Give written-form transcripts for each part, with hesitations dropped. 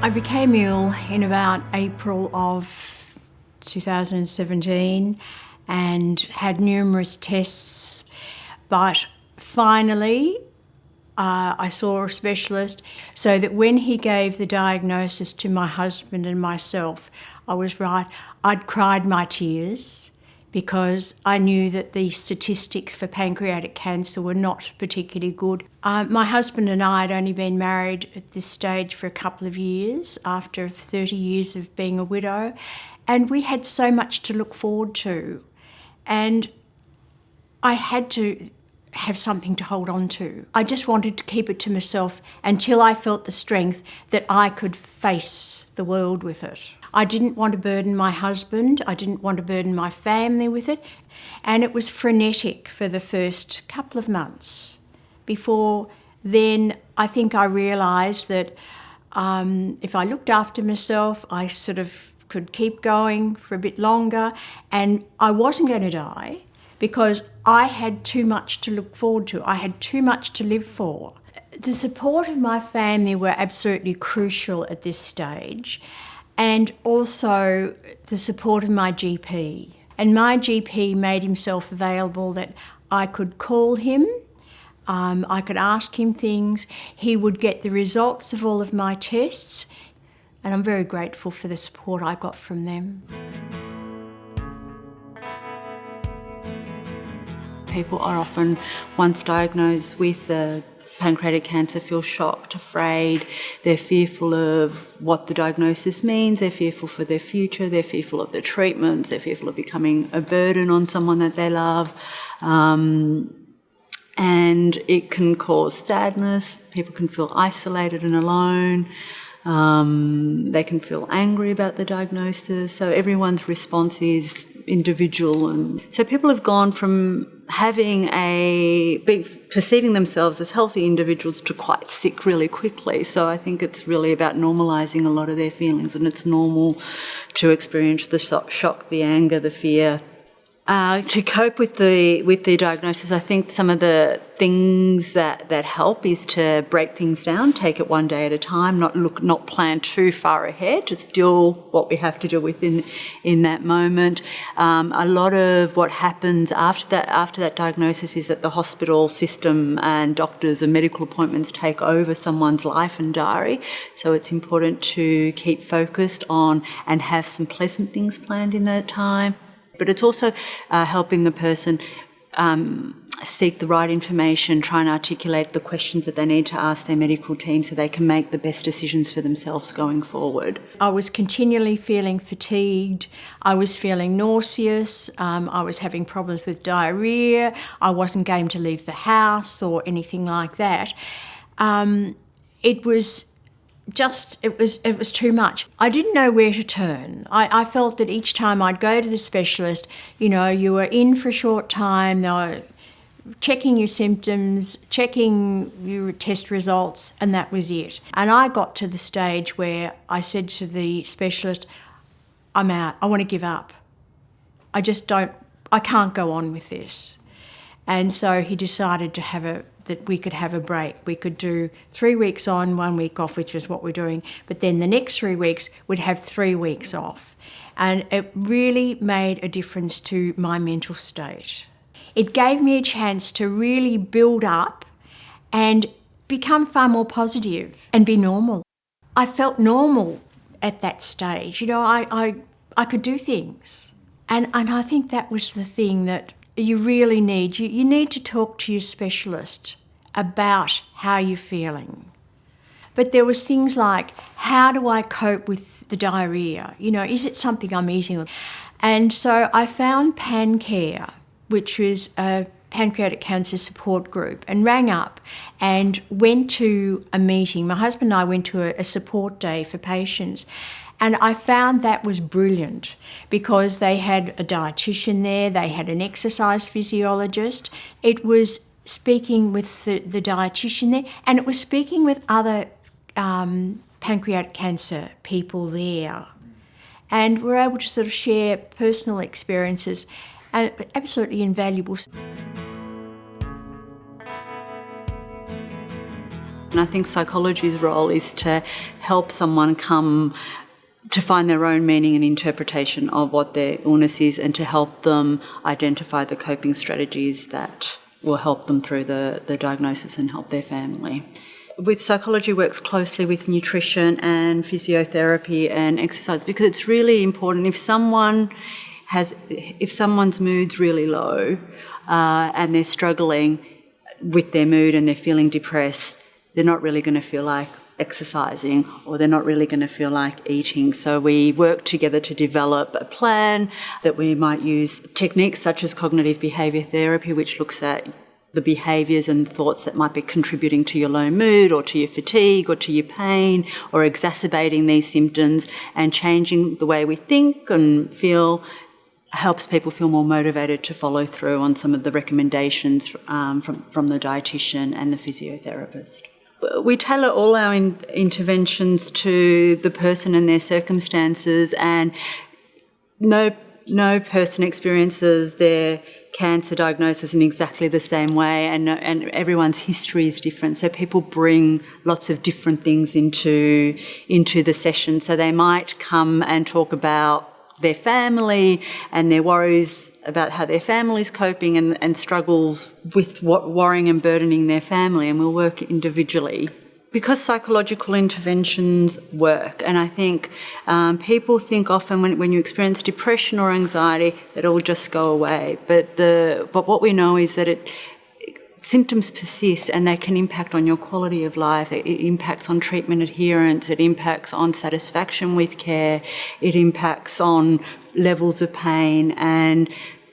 I became ill in about April of 2017 and had numerous tests, but finally I saw a specialist so that when he gave the diagnosis to my husband and myself, I was right. I'd cried my tears because I knew that the statistics for pancreatic cancer were not particularly good. My husband and I had only been married at this stage for a couple of years after 30 years of being a widow, and we had so much to look forward to. And I had to have something to hold on to. I just wanted to keep it to myself until I felt the strength that I could face the world with it. I didn't want to burden my husband, I didn't want to burden my family with it, and it was frenetic for the first couple of months. Before then, I think I realised that if I looked after myself, I sort of could keep going for a bit longer, and I wasn't going to die because I had too much to look forward to. I had too much to live for. The support of my family were absolutely crucial at this stage, and also the support of my GP. And my GP made himself available that I could call him, I could ask him things, he would get the results of all of my tests, and I'm very grateful for the support I got from them. People are often, once diagnosed with pancreatic cancer, feel shocked, afraid, they're fearful of what the diagnosis means, they're fearful for their future, they're fearful of the treatments, they're fearful of becoming a burden on someone that they love. And it can cause sadness, people can feel isolated and alone. They can feel angry about the diagnosis. So everyone's response is individual. And so people have gone from perceiving themselves as healthy individuals to quite sick really quickly. So I think it's really about normalising a lot of their feelings, and it's normal to experience the shock, the anger, the fear. To cope with the diagnosis, I think some of the things that help is to break things down, take it one day at a time, not plan too far ahead, just deal what we have to deal with in that moment. A lot of what happens after that diagnosis is that the hospital system and doctors and medical appointments take over someone's life and diary. So it's important to keep focused on and have some pleasant things planned in that time. But it's also helping the person seek the right information, try and articulate the questions that they need to ask their medical team so they can make the best decisions for themselves going forward. I was continually feeling fatigued, I was feeling nauseous, I was having problems with diarrhoea, I wasn't going to leave the house or anything like that. It was too much. I didn't know where to turn. I felt that each time I'd go to the specialist, you were in for a short time, they were checking your symptoms, checking your test results, and that was it. And I got to the stage where I said to the specialist, I'm out, I want to give up. I can't go on with this. And so he decided that we could have a break. We could do 3 weeks on, 1 week off, which is what we're doing. But then the next 3 weeks, we'd have 3 weeks off. And it really made a difference to my mental state. It gave me a chance to really build up and become far more positive and be normal. I felt normal at that stage. I could do things. And I think that was the thing that you really need. You need to talk to your specialist about how you're feeling. But there was things like, how do I cope with the diarrhoea? Is it something I'm eating? And so I found Pancare, which was a pancreatic cancer support group, and rang up and went to a meeting. My husband and I went to a support day for patients. And I found that was brilliant because they had a dietitian there, they had an exercise physiologist. It was speaking with the dietitian there, and it was speaking with other pancreatic cancer people there. And we're able to sort of share personal experiences, and absolutely invaluable. And I think psychology's role is to help someone come to find their own meaning and interpretation of what their illness is, and to help them identify the coping strategies that will help them through the diagnosis and help their family. With psychology works closely with nutrition and physiotherapy and exercise, because it's really important. If someone's mood's really low and they're struggling with their mood and they're feeling depressed, they're not really going to feel like exercising, or they're not really going to feel like eating. So we work together to develop a plan that we might use techniques such as cognitive behaviour therapy, which looks at the behaviours and thoughts that might be contributing to your low mood or to your fatigue or to your pain or exacerbating these symptoms, and changing the way we think and feel helps people feel more motivated to follow through on some of the recommendations from the dietitian and the physiotherapist. We tailor all our interventions to the person and their circumstances, and no person experiences their cancer diagnosis in exactly the same way, and everyone's history is different. So people bring lots of different things into the session. So they might come and talk about their family and their worries about how their family's coping, and struggles with what worrying and burdening their family, and we'll work individually. Because psychological interventions work, and I think people think often when you experience depression or anxiety that it will just go away, but what we know is that symptoms persist, and they can impact on your quality of life. It impacts on treatment adherence, it impacts on satisfaction with care, it impacts on levels of pain. And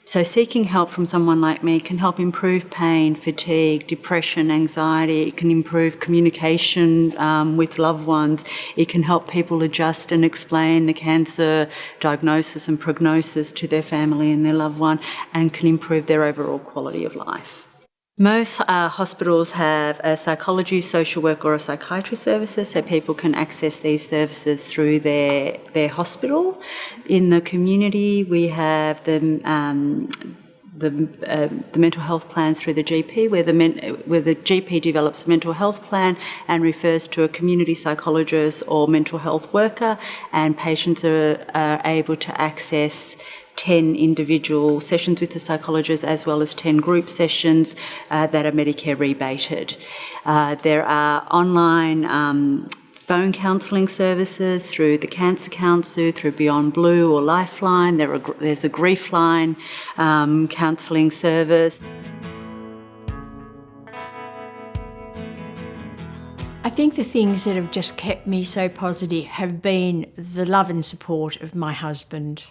so seeking help from someone like me can help improve pain, fatigue, depression, anxiety. It can improve communication with loved ones. It can help people adjust and explain the cancer diagnosis and prognosis to their family and their loved one, and can improve their overall quality of life. Most hospitals have a psychology, social work or a psychiatry services, so people can access these services through their hospital. In the community, we have the mental health plans through the GP, where the GP develops a mental health plan and refers to a community psychologist or mental health worker, and patients are able to access 10 individual sessions with the psychologist, as well as 10 group sessions that are Medicare rebated. There are online phone counselling services through the Cancer Council, through Beyond Blue or Lifeline. There's a Grief Line counselling service. I think the things that have just kept me so positive have been the love and support of my husband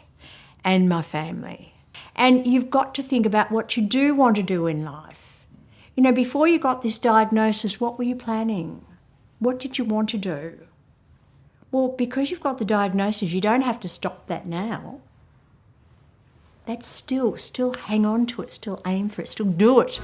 and my family. And you've got to think about what you do want to do in life. You know, before you got this diagnosis, what were you planning? What did you want to do? Well, because you've got the diagnosis, you don't have to stop that now. That's still hang on to it, still aim for it, still do it.